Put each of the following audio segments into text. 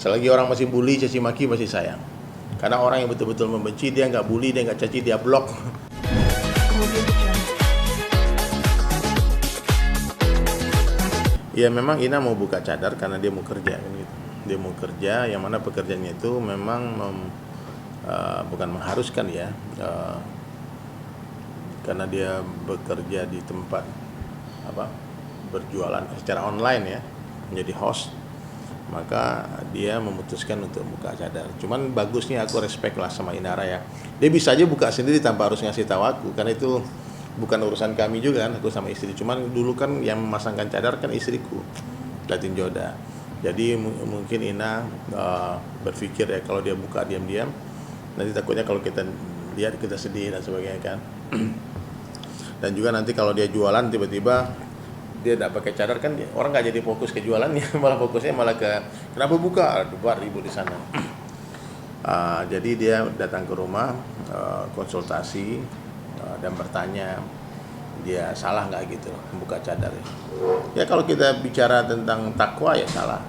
Selagi orang masih bully, caci maki, masih sayang. Karena orang yang betul-betul membenci, dia nggak bully, dia nggak caci, dia blok. Ya memang Ina mau buka cadar karena dia mau kerja kan gitu. Dia mau kerja, yang mana pekerjaannya itu memang bukan mengharuskan ya, karena dia bekerja di tempat berjualan secara online ya, menjadi host, maka dia memutuskan untuk buka cadar. Cuman bagusnya aku respect lah sama Inara ya, dia bisa aja buka sendiri tanpa harus ngasih tahu aku, karena itu bukan urusan kami juga kan, aku sama istri. Cuman dulu kan yang memasangkan cadar kan istriku, Latin Joda. Jadi mungkin Ina berpikir ya, kalau dia buka diam-diam, nanti takutnya kalau kita lihat kita sedih dan sebagainya kan. Dan juga nanti kalau dia jualan tiba-tiba dia tidak pakai cadar kan, orang nggak jadi fokus ke jualannya, malah fokusnya malah ke kenapa buka, buat ribut di sana. Jadi dia datang ke rumah, konsultasi, dan bertanya dia salah nggak gitu membuka cadar ya. Ya kalau kita bicara tentang takwa ya salah,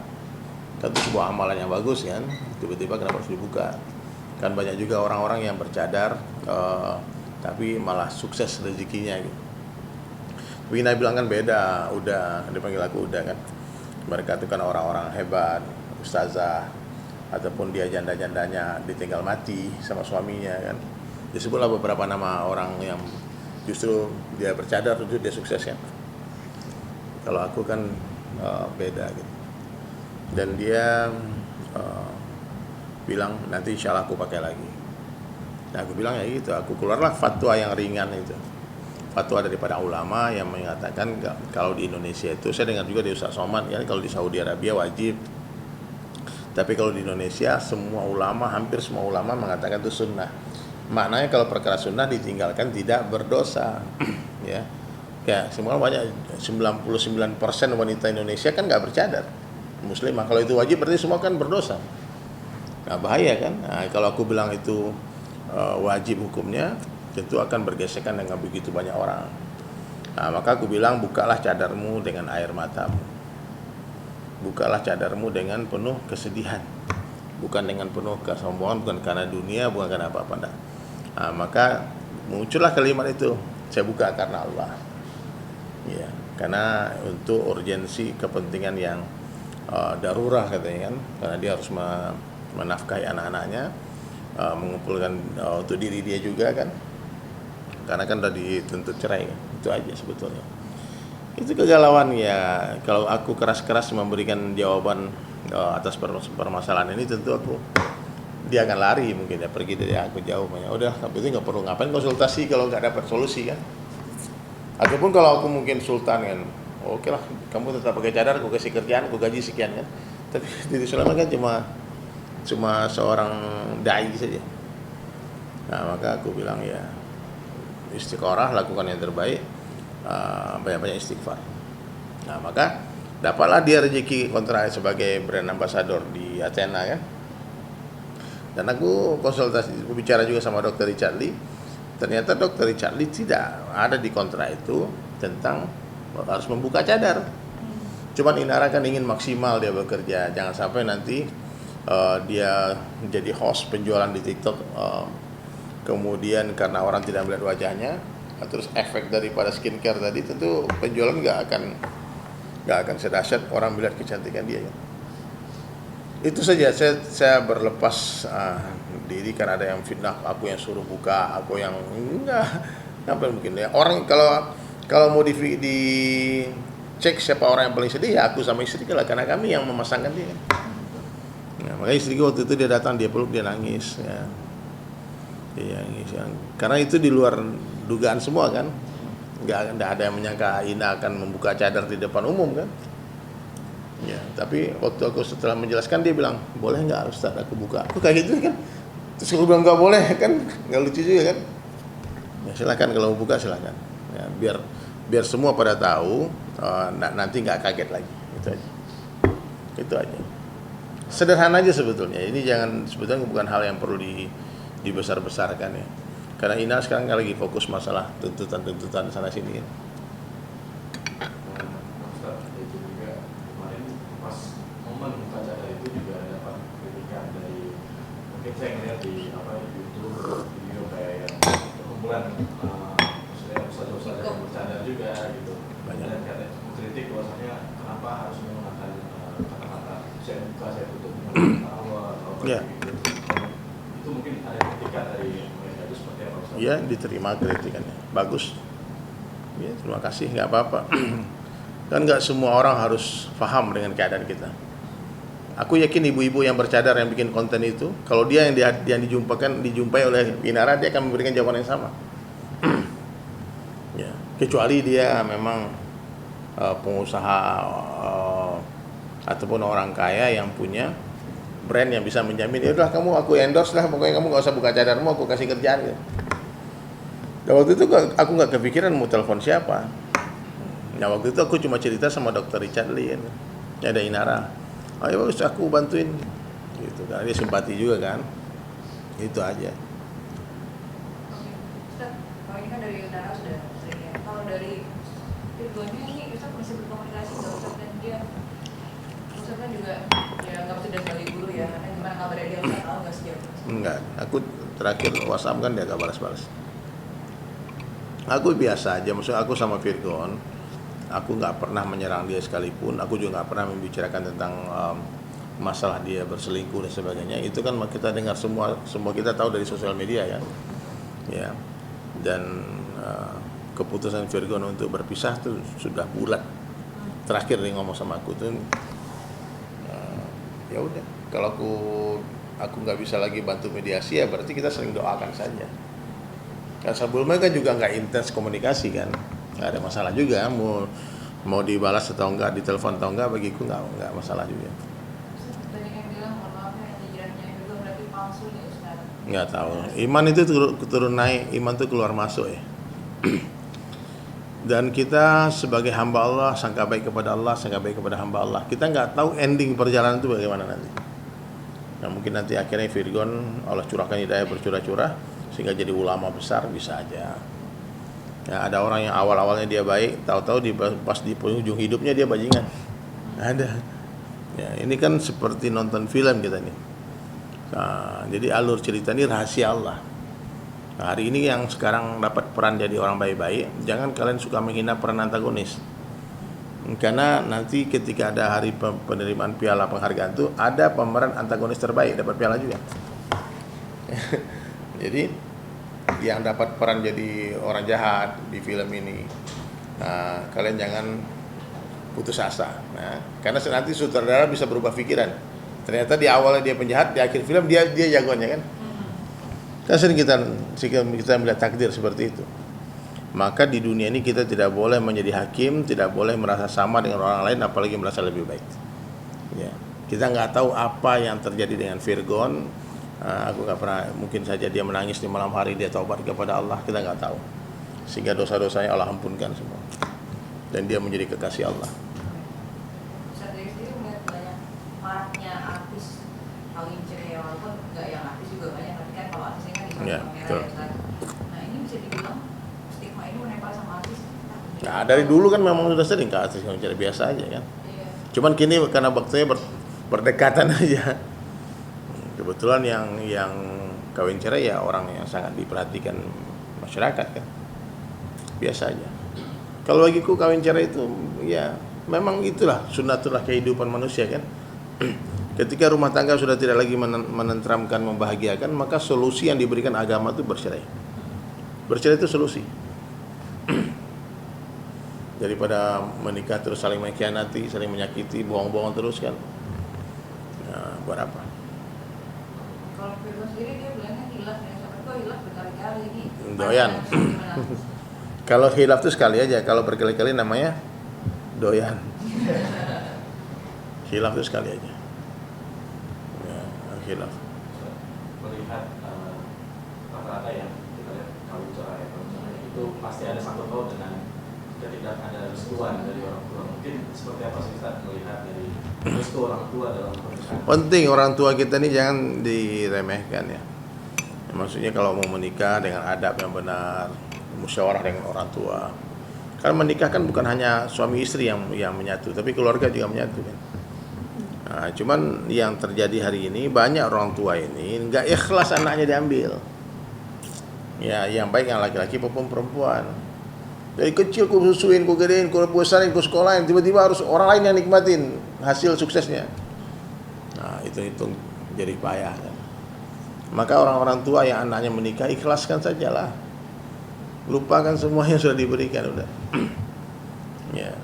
kan itu sebuah amalan yang bagus kan, tiba-tiba kenapa harus dibuka. Kan banyak juga orang-orang yang bercadar tapi malah sukses rezekinya gitu. Tapi Ina bilang kan beda, udah dipanggil aku udah kan, mereka itu kan orang-orang hebat, ustazah, ataupun dia janda-jandanya ditinggal mati sama suaminya kan. Disebutlah beberapa nama orang yang justru dia bercadar itu dia sukses kan. Kalau aku kan beda gitu. Dan dia bilang nanti insya Allah aku pakai lagi. Nah aku bilang ya gitu, aku keluarlah fatwa yang ringan itu. Fatwa daripada ulama yang mengatakan kalau di Indonesia itu, saya dengar juga di Ustaz Somad ya, kalau di Saudi Arabia wajib. Tapi kalau di Indonesia semua ulama, hampir semua ulama mengatakan itu sunnah. Maknanya kalau perkara sunnah ditinggalkan tidak berdosa. Ya, semua banyak 99% wanita Indonesia kan nggak bercadar, muslimah. Kalau itu wajib berarti semua kan berdosa. Nah bahaya kan. Nah, kalau aku bilang itu wajib hukumnya, tentu akan bergesekan dengan begitu banyak orang. Nah, maka aku bilang bukalah cadarmu dengan air matamu. Bukalah cadarmu dengan penuh kesedihan, bukan dengan penuh kesombongan, bukan karena dunia, bukan karena apa-apa. Nah, maka muncullah kalimat itu, saya buka karena Allah. Ya, karena untuk urgensi kepentingan yang darurat katanya kan, karena dia harus menafkahi anak-anaknya, mengumpulkan untuk diri dia juga kan, karena kan udah dituntut cerai kan. Itu aja sebetulnya. Itu kegalauan ya. Kalau aku keras-keras memberikan jawaban atas permasalahan ini, tentu dia akan lari, mungkin dia pergi dari aku jauh. Udah, tapi itu nggak perlu ngapain konsultasi kalau nggak dapat solusi kan. Ataupun kalau aku mungkin sultan kan, oke lah, kamu tetap pakai cadar, aku kasih kerjaan, aku gaji sekian kan. Tapi di Sulaiman kan cuma seorang dai saja. Nah maka aku bilang ya istiqorah, lakukan yang terbaik, banyak-banyak istighfar. Nah maka dapatlah dia rezeki kontrak sebagai brand ambassador di Athena kan. Dan aku konsultasi, aku bicara juga sama Dr. Richard Lee. Ternyata Dr. Richard Lee tidak ada di kontrak itu tentang harus membuka cadar. Cuman Inara kan ingin maksimal dia bekerja, jangan sampai nanti dia menjadi host penjualan di TikTok, kemudian karena orang tidak melihat wajahnya, terus efek daripada skincare tadi, tentu penjualan nggak akan sedahsyat orang melihat kecantikan dia ya. Itu saja, saya berlepas diri karena ada yang fitnah aku yang suruh buka, aku yang enggak, apa mungkin ya. Orang kalau mau dicek siapa orang yang paling sedih ya aku sama istri lah, karena kami yang memasangkan dia. Nah, makanya istriku waktu itu dia datang, dia peluk, dia nangis ya. Dia nangis ya. Karena itu di luar dugaan semua kan. Enggak ada yang menyangka Ina akan membuka cadar di depan umum kan. Ya, tapi waktu aku setelah menjelaskan dia bilang, boleh nggak Ustaz aku buka? Aku kayak gitu kan. Terus aku bilang nggak boleh kan, nggak lucu juga kan. Ya silakan kalau mau buka silakan. Ya, biar semua pada tahu, nanti nggak kaget lagi. Itu aja. Sederhana aja sebetulnya. Ini sebetulnya bukan hal yang perlu dibesar-besarkan ya. Karena Ina sekarang lagi fokus masalah tuntutan sana sini. Ya. Itu juga kemarin pas momen upacara itu juga dapat di YouTube video kayak yang kumpulan maksudnya ustadz-ustadz yang bercanda juga gitu. Banyak. Dan kata kritik bahwasanya kenapa harus menggunakan kata-kata saya buka saya tutup dengan Allah atau apa gitu. Itu mungkin ada kritikan dari mereka, itu seperti apa Ustaz? Iya, diterima kritikannya. Bagus. Ya, terima kasih, nggak apa-apa. Kan nggak semua orang harus paham dengan keadaan kita. Aku yakin ibu-ibu yang bercadar yang bikin konten itu, kalau dia yang dijumpai oleh Inara, dia akan memberikan jawaban yang sama. Ya, kecuali dia memang pengusaha ataupun orang kaya yang punya brand yang bisa menjamin, ya udah kamu aku endorse lah, pokoknya kamu nggak usah buka cadarmu, aku kasih kerjaan gitu. Dan waktu itu aku nggak kepikiran mau telepon siapa. Nah waktu itu aku cuma cerita sama Dr. Richard Lee, ya ada Inara, ayo bagus aku bantuin, gitu kan, dia simpati juga kan, itu aja. Ustaz, kalau ini kan dari Inara sudah sering ya, kalau dari Firgonnya ini Ustaz masih berkomunikasi nggak Ustaz, dan dia Ustaz kan juga ya nggak mesti dari sebagai guru ya, karena gimana kabarnya dia Ustaz tahu nggak sejauh ini? Enggak, aku terakhir WhatsApp kan dia gak balas-balas. Aku biasa aja, maksudnya aku sama Virgon, aku nggak pernah menyerang dia sekalipun, aku juga nggak pernah membicarakan tentang masalah dia berselingkuh dan sebagainya. Itu kan kita dengar semua kita tahu dari sosial media ya. Dan keputusan Virgon untuk berpisah tuh sudah bulat. Terakhir dia ngomong sama aku tuh, ya udah, kalau aku nggak bisa lagi bantu mediasi ya berarti kita sering doakan saja. Kan sebelumnya kan juga nggak intens komunikasi kan, nggak ada masalah juga, mau dibalas atau enggak, ditelepon atau enggak, bagiku nggak masalah juga. Banyak yang bilang mohon maaf ya hijrahnya itu berarti palsu nih Ustaz. Nggak tahu, iman itu turun naik, iman itu keluar masuk ya. Dan kita sebagai hamba Allah, sangka baik kepada Allah, sangka baik kepada hamba Allah, kita nggak tahu ending perjalanan itu bagaimana nanti. Nah mungkin nanti akhirnya Virgon Allah curahkan hidayah bercurah-curah sehingga jadi ulama besar, bisa aja. Ya, ada orang yang awal-awalnya dia baik, tahu-tahu pas di penghujung hidupnya dia bajingan. Ada. Ya, ini kan seperti nonton film kita nih. Nah, jadi alur cerita ini rahasia Allah. Nah, hari ini yang sekarang dapat peran jadi orang baik-baik, jangan kalian suka menghina peran antagonis. Karena nanti ketika ada hari penerimaan piala penghargaan itu ada pemeran antagonis terbaik dapat piala juga. Jadi yang dapat peran jadi orang jahat di film ini, nah, kalian jangan putus asa. Nah, karena nanti sutradara bisa berubah pikiran. Ternyata di awalnya dia penjahat, di akhir film dia jagoannya kan. Kan sering kita melihat takdir seperti itu. Maka di dunia ini kita tidak boleh menjadi hakim, tidak boleh merasa sama dengan orang lain, apalagi merasa lebih baik. Ya, kita nggak tahu apa yang terjadi dengan Virgon. Aku nggak pernah, mungkin saja dia menangis di malam hari, dia taubat kepada Allah, kita nggak tahu. Sehingga dosa-dosanya Allah ampunkan semua. Dan dia menjadi kekasih Allah. Ustaz dari sendiri melihat banyak maraknya artis kawin cerai, walaupun nggak yang artis juga banyak, tapi kan kalau artisnya kan di sosial media ya Ustaz. Nah ini bisa dibilang stigma ini menempel sama artis. Nah, dari dulu kan memang sudah sering ke artis yang cara biasa aja kan. Iya. Cuman kini karena waktunya berdekatan aja. Kebetulan yang kawin cerai ya orang yang sangat diperhatikan masyarakat kan. Biasa aja. Kalau bagiku kawin cerai itu ya memang itulah sunnatullah kehidupan manusia kan. Ketika rumah tangga sudah tidak lagi menenteramkan, membahagiakan, maka solusi yang diberikan agama itu bercerai. Bercerai itu solusi. Daripada menikah terus saling mengkhianati, saling menyakiti, bohong-bohong terus kan. Nah, buat apa? Kalau Virgon sendiri dia bilangnya hilaf ya, sampai kok hilaf berkali-kali ini. Doyan. Kalau hilaf itu sekali aja, kalau berkali-kali namanya doyan. Hilaf itu sekali aja. Ya, hilaf. Melihat rata-rata yang kita lihat kawin cerai itu pasti ada sangkut paut dengan ketika ada restuan dari orang tua. Mungkin seperti apa sih Ustaz melihat dari restu orang tua dalam pernikahan? Penting orang tua kita ini jangan diremehkan ya. Maksudnya kalau mau menikah dengan adab yang benar, musyawarah dengan orang tua. Karena menikah kan bukan hanya suami istri yang menyatu, tapi keluarga juga menyatu kan. Nah, cuman yang terjadi hari ini banyak orang tua ini nggak ikhlas anaknya diambil. Ya, yang baik yang laki-laki maupun perempuan. Dari kecil ku susuin, ku gedein, ku besarin, ku sekolahin, tiba-tiba harus orang lain yang nikmatin hasil suksesnya. Nah, itu jadi payah kan. Maka orang-orang tua yang anaknya menikah, ikhlaskan sajalah. Lupakan semua yang sudah diberikan udah. Ya.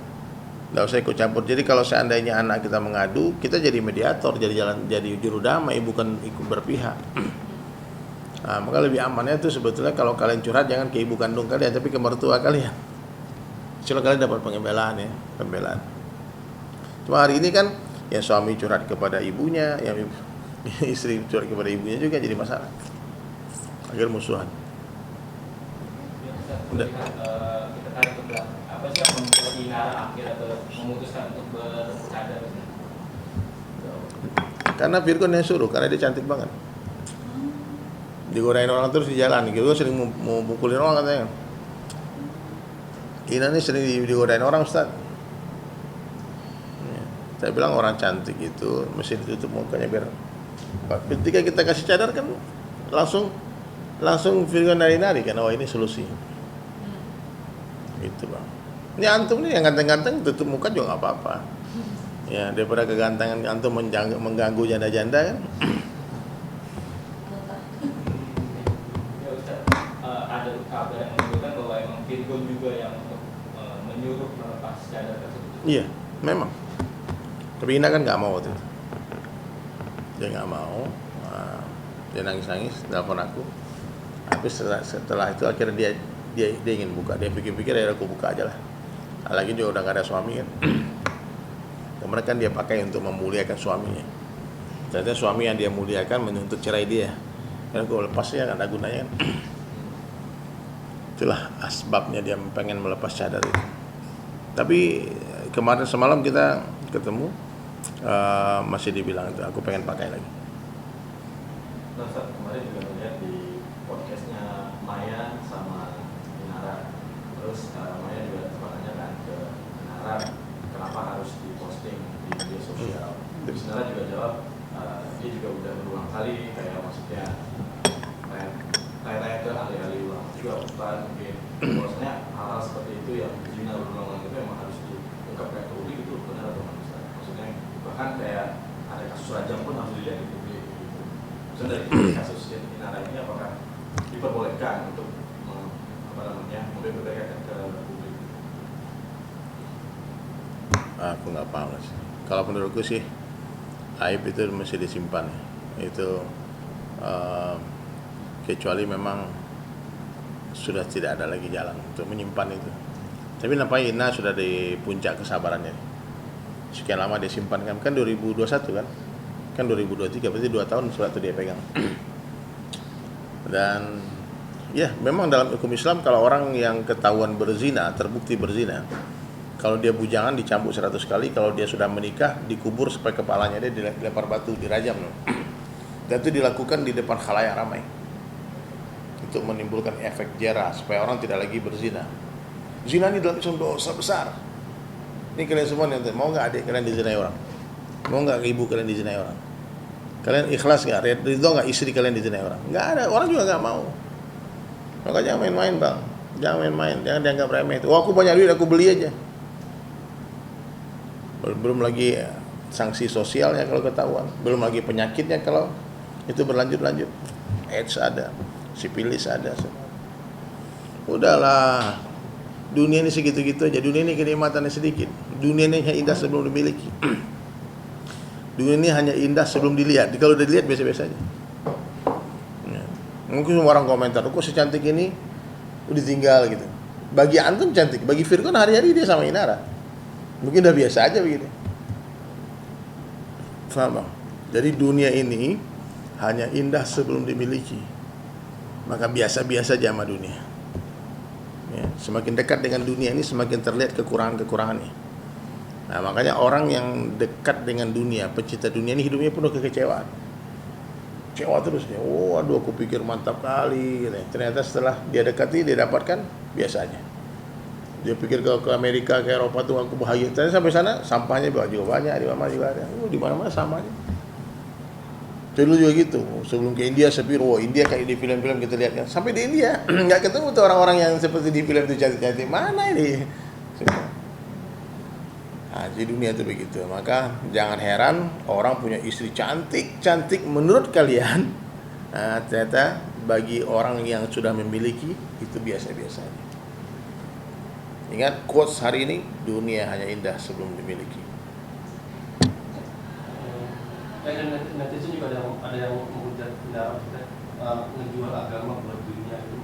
Nggak usah ikut campur. Jadi kalau seandainya anak kita mengadu, kita jadi mediator, jadi juru damai, bukan ikut berpihak. Nah, maka lebih amannya itu sebetulnya kalau kalian curhat jangan ke ibu kandung kalian, tapi ke mertua kalian. Soalnya kalian dapat pembelaan. Cuma hari ini kan yang suami curhat kepada ibunya, yang istri curhat kepada ibunya juga jadi masalah. Akhir musuhan. Udah. Kita tarik ke belakang. Apa sih yang membuat Inara akhir atau memutuskan untuk bercadar? Karena Virgon yang suruh, karena dia cantik banget. Digodain orang terus di jalan, gitu sering mau pukulin orang katanya. Ina ini sering digodain orang, Ustaz. Ya. Saya bilang orang cantik itu mesti ditutup mukanya biar ketika kita kasih cadar kan langsung Virgon nari-nari kan, oh ini solusi. Gitu bang. Ini antum nih yang ganteng-ganteng tutup muka juga nggak apa-apa. Ya daripada kegantengan antum mengganggu janda-janda kan. Ada kabar yang menunjukkan bahwa emang Virgon juga yang menyuruh melepas cadar tersebut. Iya, memang. Tapi Ina kan nggak mau waktu itu. Dia nggak mau. Dia nangis-nangis, telepon aku. Tapi setelah itu akhirnya dia ingin buka. Dia pikir-pikir ya aku buka aja lah. Lagi juga udah gak ada suami kan. Kemarin kan dia pakai untuk memuliakan suaminya. Ternyata suami yang dia muliakan menuntut cerai dia. Karena gue lepasnya gak ada gunanya kan. Itulah asbabnya dia pengen melepas cadar itu. Tapi kemarin semalam kita ketemu, masih dibilang itu aku pengen pakai lagi. Nah, kemarin juga melihat di podcastnya Maya sama Inara, terus Maya juga bertanya kan ke Inara kenapa harus diposting di media sosial. Terus Inara juga jawab dia juga udah berulang kali kayak maksudnya tanya-tanya ke ahli-ahli ulama juga bukan mungkin bahwasanya hal-hal seperti itu yang zina berulang-ulang itu emang harus diungkapkan ke publik, itu benar atau enggak? Maksudnya bahkan kayak ada kasus rajam pun harus dilihat di publik gitu. Maksudnya dari kasus Inara ini apakah diperbolehkan untuk membeberkan ke publik? Aku nggak paham sih. Kalau menurutku sih aib itu mesti disimpan. Itu kecuali memang sudah tidak ada lagi jalan untuk menyimpan itu. Tapi nampaknya Ina sudah di puncak kesabarannya. Sekian lama dia simpan kan 2021 kan 2023 berarti 2 tahun surat itu dia pegang. Dan ya memang dalam hukum Islam kalau orang yang ketahuan berzina, terbukti berzina, kalau dia bujangan dicambuk 100 kali, kalau dia sudah menikah dikubur sampai kepalanya dia dilempar batu, dirajam. Dan itu dilakukan di depan khalayak ramai untuk menimbulkan efek jera supaya orang tidak lagi berzina. Zina ini dalam Islam dosa besar. Ini kalian semua nih, mau nggak adik kalian dizinai orang? Mau nggak ibu kalian dizinai orang? Kalian ikhlas nggak? Ridho nggak istri kalian dizinai orang? Nggak ada, orang juga nggak mau. Maka jangan main-main bang, jangan main-main, jangan dianggap remeh itu. Oh aku banyak duit, aku beli aja. Belum lagi sanksi sosialnya kalau ketahuan, belum lagi penyakitnya kalau itu berlanjut-lanjut. AIDS ada, sipilis ada. Udahlah, dunia ini segitu-gitu aja. Dunia ini kenikmatannya sedikit. Dunia ini hanya indah sebelum dimiliki. Dunia ini hanya indah sebelum dilihat. Kalau udah dilihat biasa-biasa aja. Ya. Mungkin semua orang komentar, kok secantik ini udah tinggal gitu. Bagi antum cantik, bagi Virgon hari-hari dia sama Inara. Mungkin udah biasa aja begini. Faham bang? Jadi dunia ini hanya indah sebelum dimiliki. Maka biasa-biasa aja sama dunia. Ya, semakin dekat dengan dunia ini semakin terlihat kekurangan-kekurangannya. Nah makanya orang yang dekat dengan dunia, pecinta dunia ini hidupnya penuh kekecewaan. Kecewa terus dia. Oh aduh aku pikir mantap kali gitu. Ternyata setelah dia dekati, dia dapatkan biasa aja. Dia pikir ke Amerika, ke Eropa tuh aku bahagia. Tapi sampai sana sampahnya juga banyak, di mana juga ada. Di mana-mana sama aja. Dulu juga gitu. Sebelum ke India saya pikir, India kayak di film-film kita lihat kan. Sampai di India nggak ketemu tuh orang-orang yang seperti di film itu cantik-cantik. Mana ini? Nah, di dunia itu begitu. Maka jangan heran orang punya istri cantik-cantik menurut kalian. Nah, ternyata bagi orang yang sudah memiliki itu biasa-biasa aja. Ingat quotes hari ini, dunia hanya indah sebelum dimiliki. Netizen juga ada yang menghujat pendapat kita menjual agama buat dunia itu.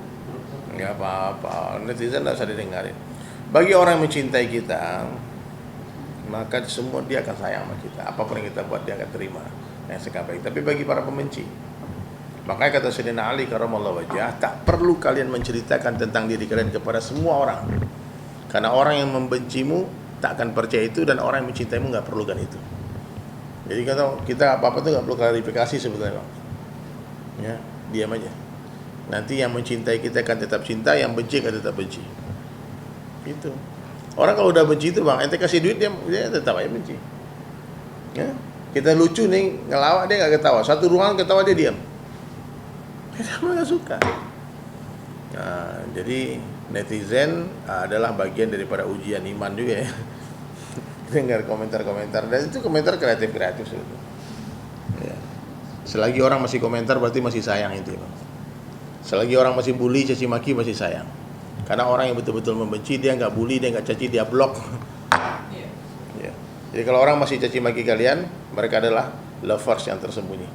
Nggak apa-apa, netizen nggak usah didengarin. Bagi orang yang mencintai kita, maka semua dia akan sayang sama kita. Apapun yang kita buat dia akan terima yang sebaik. Tapi bagi para pembenci, makanya kata Sayyidina Ali karramallahu wajhah, tak perlu kalian menceritakan tentang diri kalian kepada semua orang. Karena orang yang membencimu tak akan percaya itu, dan orang yang mencintaimu nggak perlukan itu. Jadi kalau kita apa-apa tuh nggak perlu klarifikasi sebetulnya, Bang. Ya, diam aja. Nanti yang mencintai kita akan tetap cinta, yang benci akan tetap benci. Itu. Orang kalau udah benci itu, Bang, ente kasih duit dia tetap aja benci. Ya, kita lucu nih ngelawak dia nggak ketawa. Satu ruangan ketawa dia diam. Dia nggak suka. Nah, jadi netizen adalah bagian daripada ujian iman juga ya. Dengar komentar-komentar, dan itu komentar kreatif sebetulnya. Ya. Selagi orang masih komentar berarti masih sayang itu, Bang. Selagi orang masih bully, caci maki, masih sayang. Karena orang yang betul-betul membenci, dia nggak bully, dia nggak caci, dia blok. Ya. Jadi kalau orang masih caci maki kalian, mereka adalah lovers yang tersembunyi.